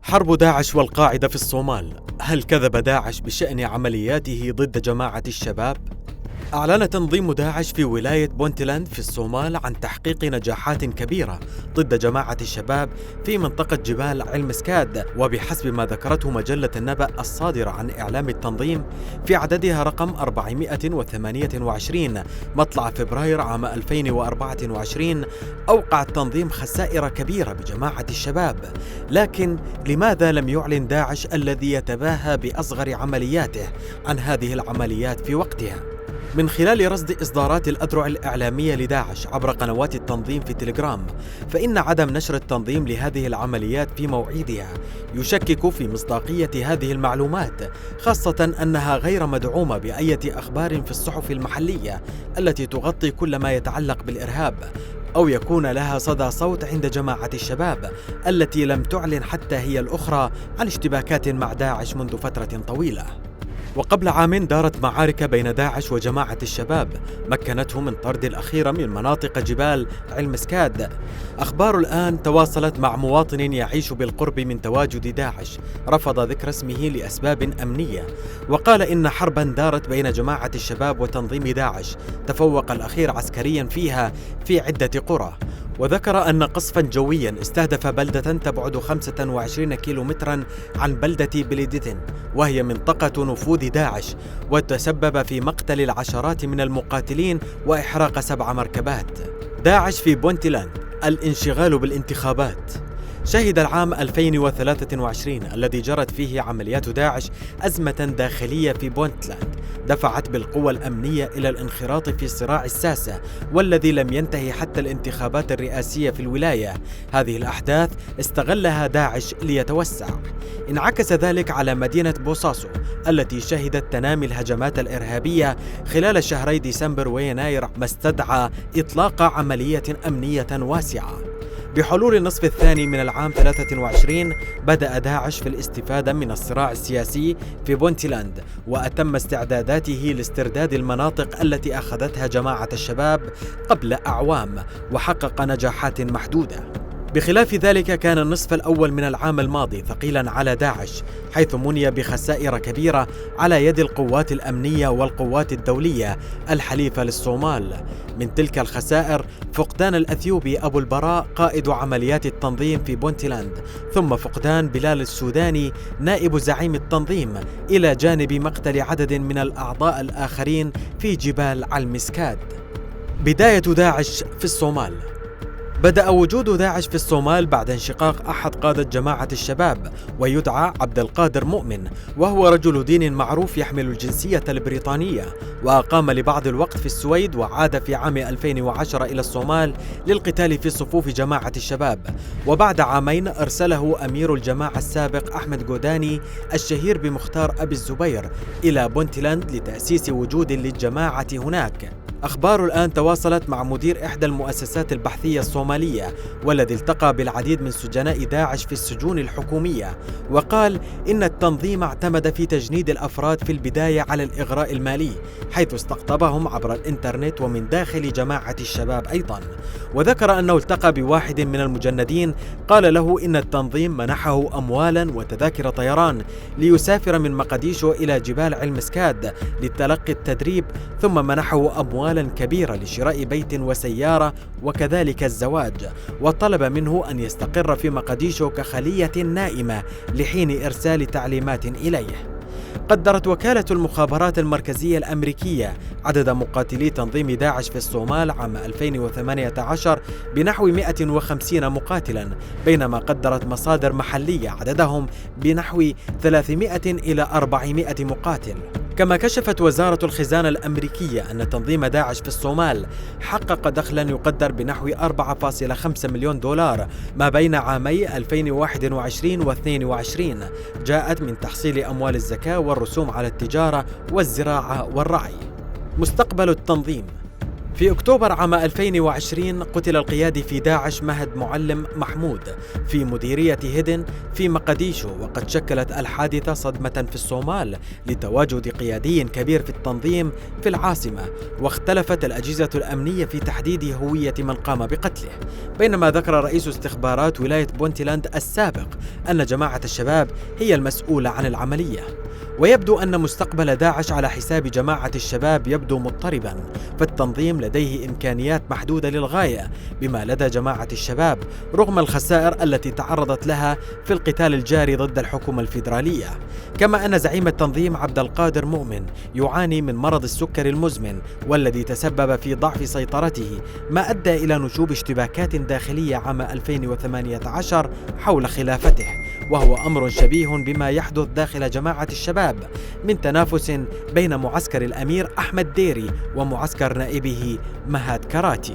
حرب داعش والقاعدة في الصومال، هل كذب داعش بشأن عملياته ضد جماعة الشباب؟ أعلن تنظيم داعش في ولاية بونتلاند في الصومال عن تحقيق نجاحات كبيرة ضد جماعة الشباب في منطقة جبال علمسكاد، وبحسب ما ذكرته مجلة النبأ الصادرة عن إعلام التنظيم في عددها رقم 428 مطلع فبراير عام 2024، أوقع التنظيم خسائر كبيرة بجماعة الشباب. لكن لماذا لم يعلن داعش الذي يتباهى بأصغر عملياته عن هذه العمليات في وقتها؟ من خلال رصد إصدارات الأذرع الإعلامية لداعش عبر قنوات التنظيم في تليجرام، فإن عدم نشر التنظيم لهذه العمليات في موعدها يشكك في مصداقية هذه المعلومات، خاصة أنها غير مدعومة بأية أخبار في الصحف المحلية التي تغطي كل ما يتعلق بالإرهاب، أو يكون لها صدى صوت عند جماعة الشباب التي لم تعلن حتى هي الأخرى عن اشتباكات مع داعش منذ فترة طويلة. وقبل عام دارت معارك بين داعش وجماعة الشباب مكنته من طرد الأخير من مناطق جبال علمسكاد. أخبار الآن تواصلت مع مواطن يعيش بالقرب من تواجد داعش رفض ذكر اسمه لأسباب أمنية، وقال إن حربا دارت بين جماعة الشباب وتنظيم داعش تفوق الأخير عسكريا فيها في عدة قرى. وذكر أن قصفا جويا استهدف بلدة تبعد 25 كيلومترا عن بلدة بليدتن، وهي منطقة نفوذ داعش، وتسبب في مقتل العشرات من المقاتلين وإحراق 7 مركبات. داعش في بونتلاند، الانشغال بالانتخابات. شهد العام 2023 الذي جرت فيه عمليات داعش أزمة داخلية في بونتلاند دفعت بالقوى الأمنية إلى الانخراط في صراع الساسة، والذي لم ينتهي حتى الانتخابات الرئاسية في الولاية. هذه الأحداث استغلها داعش ليتوسع. انعكس ذلك على مدينة بوصاصو التي شهدت تنامي الهجمات الإرهابية خلال شهري ديسمبر ويناير، ما استدعى إطلاق عملية أمنية واسعة. بحلول النصف الثاني من العام 23 بدأ داعش في الاستفادة من الصراع السياسي في بونتلاند، وأتم استعداداته لاسترداد المناطق التي أخذتها جماعة الشباب قبل أعوام، وحقق نجاحات محدودة. بخلاف ذلك كان النصف الأول من العام الماضي ثقيلا على داعش، حيث مني بخسائر كبيرة على يد القوات الأمنية والقوات الدولية الحليفة للصومال. من تلك الخسائر فقدان الأثيوبي أبو البراء قائد عمليات التنظيم في بونتلاند، ثم فقدان بلال السوداني نائب زعيم التنظيم، إلى جانب مقتل عدد من الأعضاء الآخرين في جبال علمسكاد. بداية داعش في الصومال. بدأ وجود داعش في الصومال بعد انشقاق أحد قادة جماعة الشباب، ويدعى عبد القادر مؤمن، وهو رجل دين معروف يحمل الجنسية البريطانية، وأقام لبعض الوقت في السويد، وعاد في عام 2010 إلى الصومال للقتال في صفوف جماعة الشباب. وبعد عامين أرسله أمير الجماعة السابق أحمد جوداني الشهير بمختار أبي الزبير إلى بونتلاند لتأسيس وجود للجماعة هناك. أخبار الآن تواصلت مع مدير إحدى المؤسسات البحثية الصومالية، والذي التقى بالعديد من سجناء داعش في السجون الحكومية، وقال إن التنظيم اعتمد في تجنيد الأفراد في البداية على الإغراء المالي، حيث استقطبهم عبر الإنترنت ومن داخل جماعة الشباب أيضا. وذكر أنه التقى بواحد من المجندين قال له إن التنظيم منحه أموالا وتذاكر طيران ليسافر من مقديشو إلى جبال علمسكاد لتلقي التدريب، ثم منحه أموالا كبيرة لشراء بيت وسيارة وكذلك الزواج، وطلب منه أن يستقر في مقديشو كخلية نائمة لحين إرسال تعليمات إليه. قدرت وكالة المخابرات المركزية الأمريكية عدد مقاتلي تنظيم داعش في الصومال عام 2018 بنحو 150 مقاتلا، بينما قدرت مصادر محلية عددهم بنحو 300 إلى 400 مقاتل. كما كشفت وزارة الخزانة الأمريكية أن تنظيم داعش في الصومال حقق دخلا يقدر بنحو 4.5 مليون دولار ما بين عامي 2021 و22، جاءت من تحصيل أموال الزكاة والرسوم على التجارة والزراعة والرعي. مستقبل التنظيم. في أكتوبر عام 2020 قتل القيادي في داعش مهد معلم محمود في مديرية هدن في مقديشو، وقد شكلت الحادثة صدمة في الصومال لتواجد قيادي كبير في التنظيم في العاصمة، واختلفت الأجهزة الأمنية في تحديد هوية من قام بقتله. بينما ذكر رئيس استخبارات ولاية بونتلاند السابق أن جماعة الشباب هي المسؤولة عن العملية. ويبدو أن مستقبل داعش على حساب جماعة الشباب يبدو مضطربا، فالتنظيم لديه إمكانيات محدودة للغاية بما لدى جماعة الشباب رغم الخسائر التي تعرضت لها في القتال الجاري ضد الحكومة الفيدرالية. كما أن زعيم التنظيم عبد القادر مؤمن يعاني من مرض السكري المزمن، والذي تسبب في ضعف سيطرته، ما أدى إلى نشوب اشتباكات داخلية عام 2018 حول خلافته، وهو أمر شبيه بما يحدث داخل جماعة الشباب من تنافس بين معسكر الأمير أحمد ديري ومعسكر نائبه مهاد كراتي.